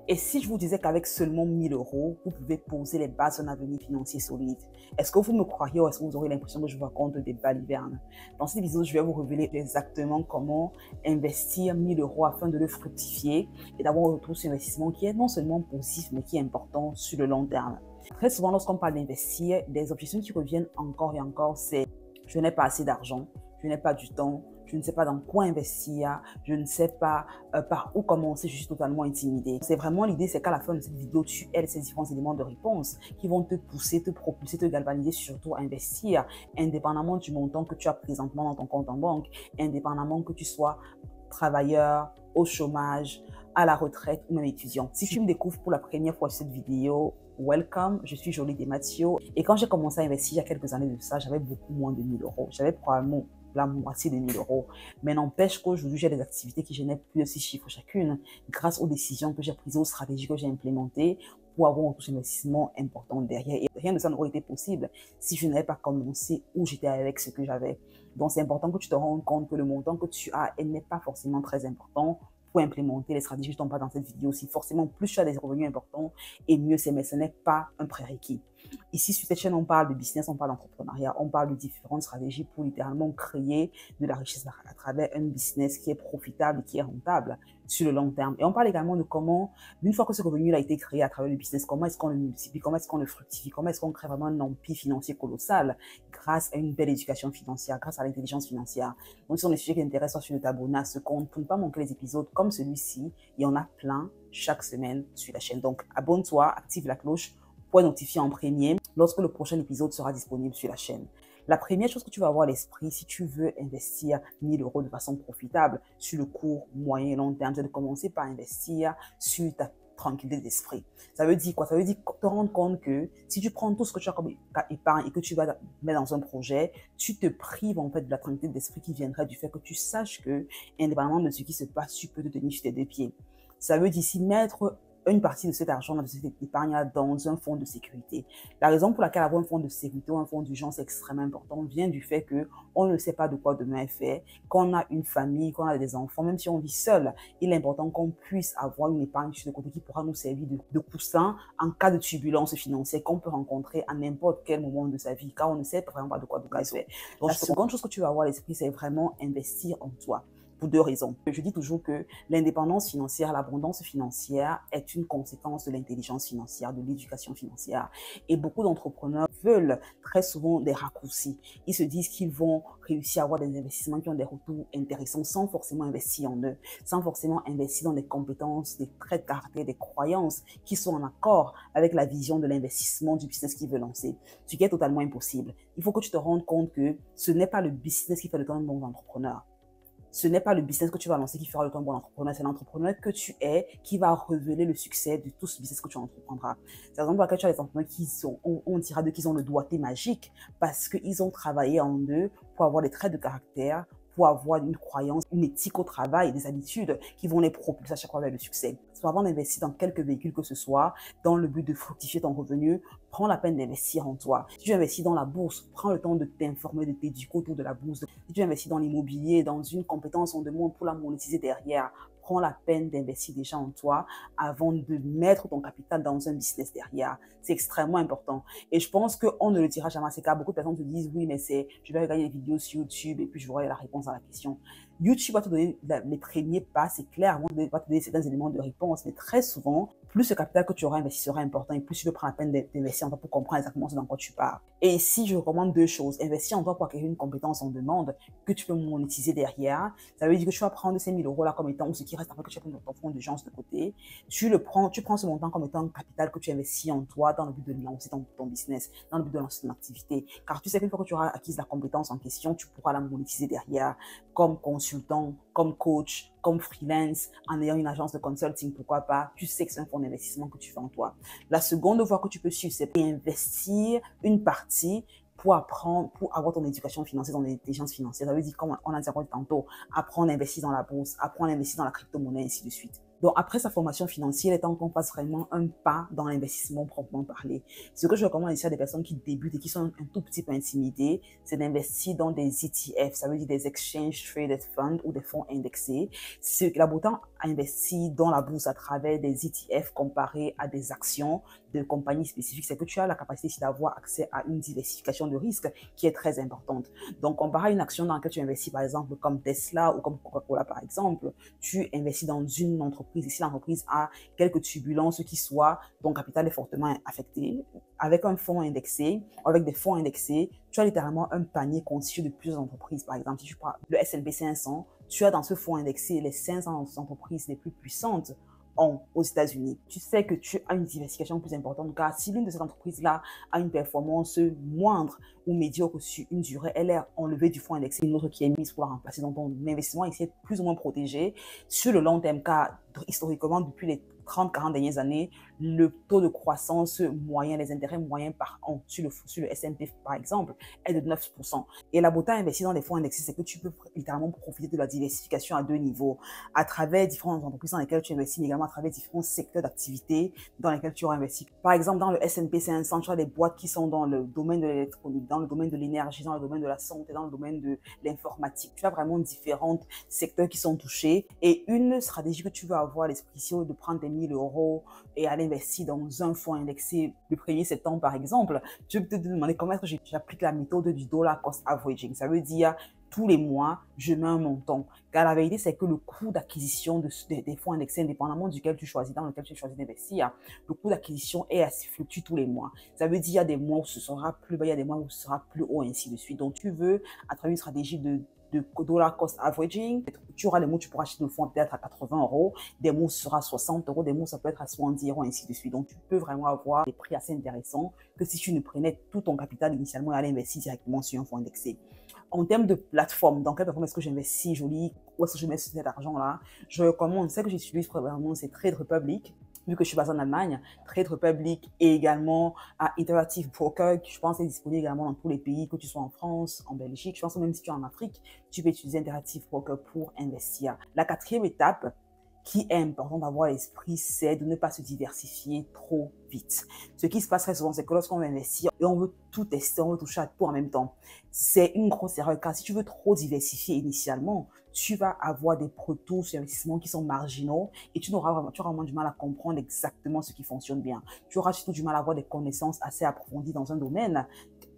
Et si je vous disais qu'avec seulement 1000 euros, vous pouvez poser les bases d'un avenir financier solide, est-ce que vous me croiriez ou est-ce que vous aurez l'impression que je vous raconte des balivernes? Dans cette vidéo, je vais vous révéler exactement comment investir 1000 euros afin de le fructifier et d'avoir un retour sur investissement qui est non seulement positif, mais qui est important sur le long terme. Très souvent, lorsqu'on parle d'investir, des objections qui reviennent encore et encore, c'est « je n'ai pas assez d'argent, je n'ai pas du temps, je ne sais pas dans quoi investir, je ne sais pas par où commencer, je suis totalement intimidée. » C'est vraiment l'idée, c'est qu'à la fin de cette vidéo, tu aies ces différents éléments de réponse qui vont te pousser, te propulser, te galvaniser surtout à investir, indépendamment du montant que tu as présentement dans ton compte en banque, indépendamment que tu sois travailleur, au chômage, à la retraite ou même étudiant. Si tu me découvres pour la première fois sur cette vidéo, welcome, je suis Jolie Desmathieu. Et quand j'ai commencé à investir il y a quelques années de ça, j'avais beaucoup moins de 1000 euros. J'avais probablement la moitié de 1000 euros. Mais n'empêche qu'aujourd'hui, j'ai des activités qui génèrent plus de 6 chiffres chacune grâce aux décisions que j'ai prises, aux stratégies que j'ai implémentées pour avoir un taux d'investissement important derrière. Et rien de ça n'aurait été possible si je n'avais pas commencé où j'étais avec ce que j'avais. Donc, c'est important que tu te rendes compte que le montant que tu as n'est pas forcément très important pour implémenter les stratégies que je t'en parle dans cette vidéo. Si forcément, plus tu as des revenus importants et mieux c'est, mais ce n'est pas un prérequis. Ici, sur cette chaîne, on parle de business, on parle d'entrepreneuriat, on parle de différentes stratégies pour littéralement créer de la richesse à travers un business qui est profitable et qui est rentable sur le long terme. Et on parle également de comment, une fois que ce revenu a été créé à travers le business, comment est-ce qu'on le multiplie, comment est-ce qu'on le fructifie, comment est-ce qu'on crée vraiment un empire financier colossal grâce à une belle éducation financière, grâce à l'intelligence financière. Donc, si on est sujet qui t'intéresse, soit sur de t'abonner à ce compte pour ne pas manquer les épisodes comme celui-ci. Il y en a plein chaque semaine sur la chaîne. Donc, abonne-toi, active la cloche pour être notifié en premier lorsque le prochain épisode sera disponible sur la chaîne. La première chose que tu vas avoir à l'esprit si tu veux investir 1000 euros de façon profitable sur le court, moyen et long terme, c'est de commencer par investir sur ta tranquillité d'esprit. Ça veut dire quoi? Ça veut dire te rendre compte que si tu prends tout ce que tu as comme épargne et que tu vas mettre dans un projet, tu te prives en fait de la tranquillité d'esprit qui viendrait du fait que tu saches que, indépendamment de ce qui se passe, tu peux te tenir sur tes deux pieds. Ça veut dire si mettre une partie de cet argent, de cette épargne dans un fonds de sécurité. La raison pour laquelle avoir un fonds de sécurité ou un fonds d'urgence est extrêmement important vient du fait qu'on ne sait pas de quoi demain est fait, qu'on a une famille, qu'on a des enfants, même si on vit seul, il est important qu'on puisse avoir une épargne sur le côté qui pourra nous servir de coussin en cas de turbulence financière qu'on peut rencontrer à n'importe quel moment de sa vie, car on ne sait vraiment pas de quoi demain est fait. Donc, la seconde chose que tu vas avoir à l'esprit, c'est vraiment investir en toi. Pour deux raisons. Je dis toujours que l'indépendance financière, l'abondance financière est une conséquence de l'intelligence financière, de l'éducation financière. Et beaucoup d'entrepreneurs veulent très souvent des raccourcis. Ils se disent qu'ils vont réussir à avoir des investissements qui ont des retours intéressants sans forcément investir en eux, sans forcément investir dans des compétences, des traits de caractère, des croyances qui sont en accord avec la vision de l'investissement du business qu'ils veulent lancer. Ce qui est totalement impossible. Il faut que tu te rendes compte que ce n'est pas le business qui fait de toi un bon entrepreneur. Ce n'est pas le business que tu vas lancer qui fera de toi un bon entrepreneur, c'est l'entrepreneur que tu es qui va révéler le succès de tout ce business que tu entreprendras. C'est la raison pour laquelle tu as des entrepreneurs qui sont, on dira d'eux qu'ils ont le doigté magique parce qu'ils ont travaillé en eux pour avoir des traits de caractère, pour avoir une croyance, une éthique au travail, des habitudes qui vont les propulser à chaque fois vers le succès. Soit avant d'investir dans quelques véhicules que ce soit, dans le but de fructifier ton revenu, prends la peine d'investir en toi. Si tu investis dans la bourse, prends le temps de t'informer, de t'éduquer autour de la bourse. Si tu investis dans l'immobilier, dans une compétence, on demande pour la monétiser derrière. Prends la peine d'investir déjà en toi avant de mettre ton capital dans un business derrière. C'est extrêmement important. Et je pense qu'on ne le dira jamais assez car beaucoup de personnes te disent oui, mais je vais regarder des vidéos sur YouTube et puis je verrai la réponse à la question. YouTube va te donner les premiers pas, c'est clair, va te donner certains éléments de réponse, mais très souvent, plus ce capital que tu auras investi sera important et plus tu veux prendre la peine d'investir en toi pour comprendre exactement ce dans quoi tu pars. Et ici, je recommande deux choses. Investir en toi pour acquérir une compétence en demande que tu peux monétiser derrière. Ça veut dire que tu vas prendre ces 1000 euros là comme étant, ou ce qui reste après que tu as pris ton fonds d'urgence de côté. Tu prends ce montant comme étant un capital que tu investis en toi dans le but de lancer ton business, dans le but de lancer ton activité. Car tu sais qu'une fois que tu auras acquis la compétence en question, tu pourras la monétiser derrière comme consultant, comme coach, comme freelance, en ayant une agence de consulting, pourquoi pas. Tu sais que c'est un fonds d'investissement que tu fais en toi. La seconde voie que tu peux suivre, c'est investir une partie pour apprendre, pour avoir ton éducation financière, ton intelligence financière. Ça veut dire, comme on a dit tantôt, apprendre à investir dans la bourse, apprendre à investir dans la crypto-monnaie, ainsi de suite. Donc, après sa formation financière, il est temps qu'on fasse vraiment un pas dans l'investissement proprement parlé. Ce que je recommande ici à des personnes qui débutent et qui sont un tout petit peu intimidées, c'est d'investir dans des ETF, ça veut dire des Exchange Traded Funds ou des fonds indexés. La beauté à investir dans la bourse à travers des ETF comparés à des actions de compagnies spécifiques, c'est que tu as la capacité ici d'avoir accès à une diversification de risques qui est très importante. Donc, comparé à une action dans laquelle tu investis, par exemple, comme Tesla ou comme Coca-Cola, par exemple, tu investis dans une entreprise. Ici, l'entreprise a quelques turbulences qui soient, ton capital est fortement affecté. Avec un fonds indexé, avec des fonds indexés, tu as littéralement un panier constitué de plusieurs entreprises. Par exemple, si tu prends le S&P 500, tu as dans ce fonds indexé les 500 entreprises les plus puissantes aux États-Unis. Tu sais que tu as une diversification plus importante car si l'une de ces entreprises-là a une performance moindre ou médiocre sur une durée, elle est enlevée du fonds indexé, une autre qui est mise pour la remplacer. Donc, ton investissement ici est plus ou moins protégé sur le long terme car historiquement, depuis les 30-40 dernières années, le taux de croissance moyen, les intérêts moyens par an sur le S&P par exemple, est de 9%. Et la beauté à investir dans les fonds indexés, c'est que tu peux littéralement profiter de la diversification à deux niveaux, à travers différentes entreprises dans lesquelles tu investis, mais également à travers différents secteurs d'activité dans lesquels tu auras investi. Par exemple, dans le S&P 500, tu as des boîtes qui sont dans le domaine de l'électronique, dans le domaine de l'énergie, dans le domaine de la santé, dans le domaine de l'informatique. Tu as vraiment différents secteurs qui sont touchés. Et une stratégie que tu veux avoir à l'esprit, c'est de prendre tes 1000 € et aller investir dans un fonds indexé le 1er septembre, par exemple. Tu peux te demander comment est-ce que j'applique la méthode du dollar cost averaging. Ça veut dire tous les mois, je mets un montant. Car la vérité, c'est que le coût d'acquisition des fonds indexés, indépendamment duquel tu choisis, dans lequel tu choisis d'investir, le coût d'acquisition est assez fluctue tous les mois. Ça veut dire qu'il y a des mois où ce sera plus bas, il y a des mois où ce sera plus haut, ainsi de suite. Donc, tu veux, à travers une stratégie de dollar cost averaging, tu auras des mots, tu pourras acheter le fonds peut-être à 80 €, des mots ce sera à 60 €, des mots ça peut être à 70 €, ainsi de suite. Donc, tu peux vraiment avoir des prix assez intéressants que si tu ne prenais tout ton capital initialement et allais investir directement sur un fonds indexé. En termes de plateforme, dans quelle plateforme est-ce que j'investis, Jolie, où est-ce que je mets cet argent-là? Je recommande, celle que j'utilise probablement, c'est Trade Republic, vu que je suis basée en Allemagne, Trade Republic et également à Interactive Broker, qui je pense est disponible également dans tous les pays, que tu sois en France, en Belgique, je pense que même si tu es en Afrique, tu peux utiliser Interactive Broker pour investir. La quatrième étape, qui est important d'avoir à l'esprit, c'est de ne pas se diversifier trop vite. Ce qui se passe très souvent, c'est que lorsqu'on veut investir et on veut tout tester, on veut toucher à tout en même temps, c'est une grosse erreur car si tu veux trop diversifier initialement, tu vas avoir des retours sur investissement qui sont marginaux et tu auras vraiment du mal à comprendre exactement ce qui fonctionne bien. Tu auras surtout du mal à avoir des connaissances assez approfondies dans un domaine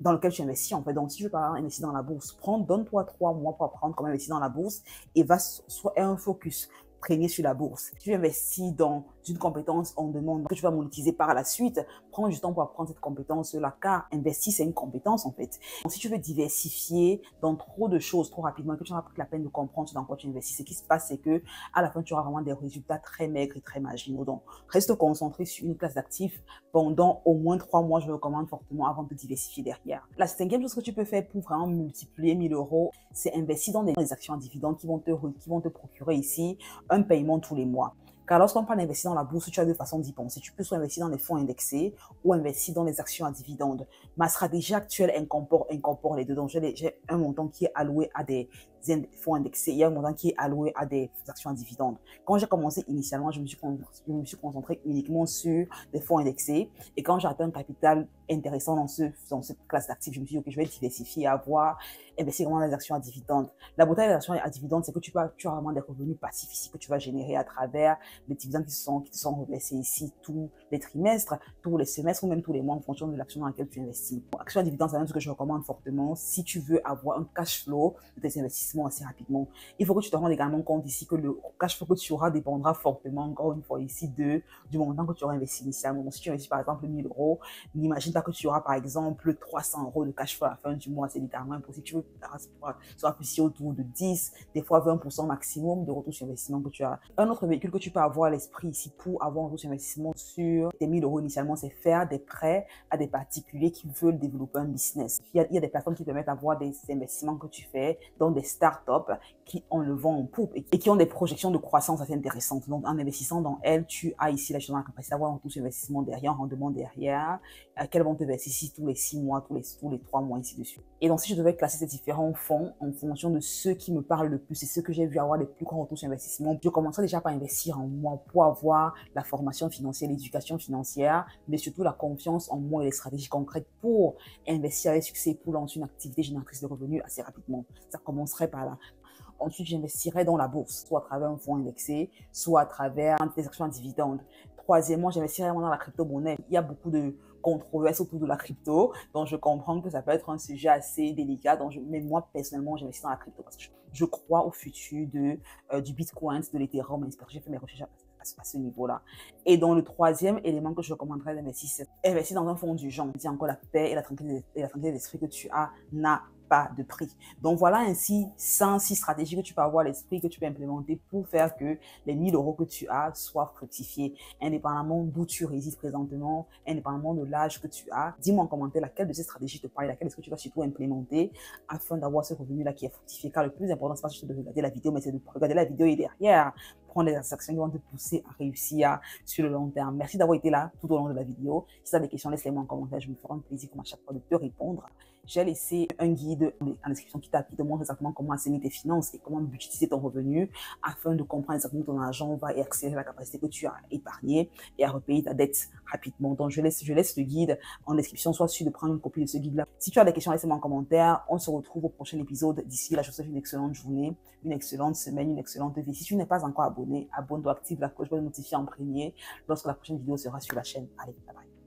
dans lequel tu investis en fait. Donc, si tu veux par exemple investir dans la bourse, donne-toi 3 mois pour apprendre comment investir dans la bourse et va soit un focus prégnée sur la bourse. Si tu investis dans une compétence, on demande que tu vas monétiser par la suite, prends du temps pour apprendre cette compétence-là, car investir, c'est une compétence en fait. Donc, si tu veux diversifier dans trop de choses trop rapidement et que tu n'as pas pris la peine de comprendre dans quoi tu investis, ce qui se passe, c'est que à la fin, tu auras vraiment des résultats très maigres et très marginaux. Donc, reste concentré sur une classe d'actifs pendant au moins 3 mois, je recommande fortement avant de diversifier derrière. La cinquième chose que tu peux faire pour vraiment multiplier 1000 €, c'est investir dans des actions à dividendes qui vont te procurer ici un paiement tous les mois. Car lorsqu'on parle d'investir dans la bourse, tu as deux façons d'y penser. Tu peux soit investir dans des fonds indexés ou investir dans les actions à dividendes. Ma stratégie actuelle incorpore les deux. Donc, j'ai un montant qui est alloué à des fonds indexés. Il y a un montant qui est alloué à des actions à dividendes. Quand j'ai commencé initialement, je me suis concentré uniquement sur des fonds indexés. Et quand j'ai atteint un capital intéressant dans cette classe d'actifs, je me suis dit, OK, je vais diversifier, investir vraiment dans les actions à dividendes. La beauté des actions à dividendes, c'est que tu as vraiment des revenus passifs ici que tu vas générer à travers les dividendes qui te sont reversés ici tous les trimestres, tous les semestres ou même tous les mois en fonction de l'action dans laquelle tu investis. Action à dividendes, c'est un truc que je recommande fortement si tu veux avoir un cash flow de tes investissements assez rapidement. Il faut que tu te rendes également compte ici que le cash flow que tu auras dépendra fortement, encore une fois ici, du montant que tu auras investi initialement. Donc, si tu investis par exemple 1000 €, n'imagine pas que tu auras par exemple 300 € de cash flow à la fin du mois. C'est littéralement impossible. Tu veux soit plus autour de 10, des fois 20% maximum de retour sur investissement que tu as. Un autre véhicule que tu peux avoir à l'esprit ici pour avoir un retour sur investissement sur tes 1000 € initialement, c'est faire des prêts à des particuliers qui veulent développer un business. Il y a des plateformes qui permettent d'avoir des investissements que tu fais dans des startups qui ont le vent en poupe et qui ont des projections de croissance assez intéressantes. Donc, en investissant dans elles, tu as ici la capacité d'avoir un taux d'investissement derrière, un rendement derrière, qu'elles vont te verser ici tous les 6 mois, tous les 3 mois, ici dessus. Et donc, si je devais classer ces différents fonds en fonction de ceux qui me parlent le plus et ceux que j'ai vu avoir les plus grands retours sur investissement, je commencerai déjà par investir en moi pour avoir la formation financière, l'éducation financière, mais surtout la confiance en moi et les stratégies concrètes pour investir avec succès, pour lancer une activité génératrice de revenus assez rapidement. Ça commencerait par là. Ensuite, j'investirais dans la bourse, soit à travers un fonds indexé, soit à travers des actions à dividendes. Troisièmement, j'investirais dans la crypto-monnaie. Il y a beaucoup de controverses autour de la crypto, donc je comprends que ça peut être un sujet assez délicat. Mais moi, personnellement, j'investis dans la crypto parce que je crois au futur du Bitcoin, de l'Ethereum, parce que j'ai fait mes recherches à ce niveau-là. Et donc, le troisième élément que je recommanderais d'investir, c'est investir dans un fonds d'urgence. C'est encore la paix et la tranquillité d'esprit que tu as n'a pas de prix. Donc, voilà ainsi 106 stratégies que tu peux avoir à l'esprit, que tu peux implémenter pour faire que les 1000 euros que tu as soient fructifiés, indépendamment d'où tu résides présentement, indépendamment de l'âge que tu as. Dis-moi en commentaire laquelle de ces stratégies te parle, laquelle est-ce que tu vas surtout implémenter afin d'avoir ce revenu-là qui est fructifié. Car le plus important, c'est pas juste de regarder la vidéo, mais c'est de regarder la vidéo et derrière, prendre les actions qui vont te pousser à réussir sur le long terme. Merci d'avoir été là tout au long de la vidéo. Si tu as des questions, laisse-les-moi en commentaire. Je me ferai un plaisir comme à chaque fois de te répondre. J'ai laissé un guide en description qui te montre exactement comment assainir tes finances et comment budgétiser ton revenu afin de comprendre exactement ton argent va et accélérer la capacité que tu as épargnée et à repayer ta dette rapidement. Donc, je laisse le guide en description. Sois sûr de prendre une copie de ce guide-là. Si tu as des questions, laisse-moi en commentaire. On se retrouve au prochain épisode. D'ici là, je te souhaite une excellente journée, une excellente semaine, une excellente vie. Si tu n'es pas encore abonné, abonne-toi, active la cloche pour être notifié en premier lorsque la prochaine vidéo sera sur la chaîne. Allez, bye bye.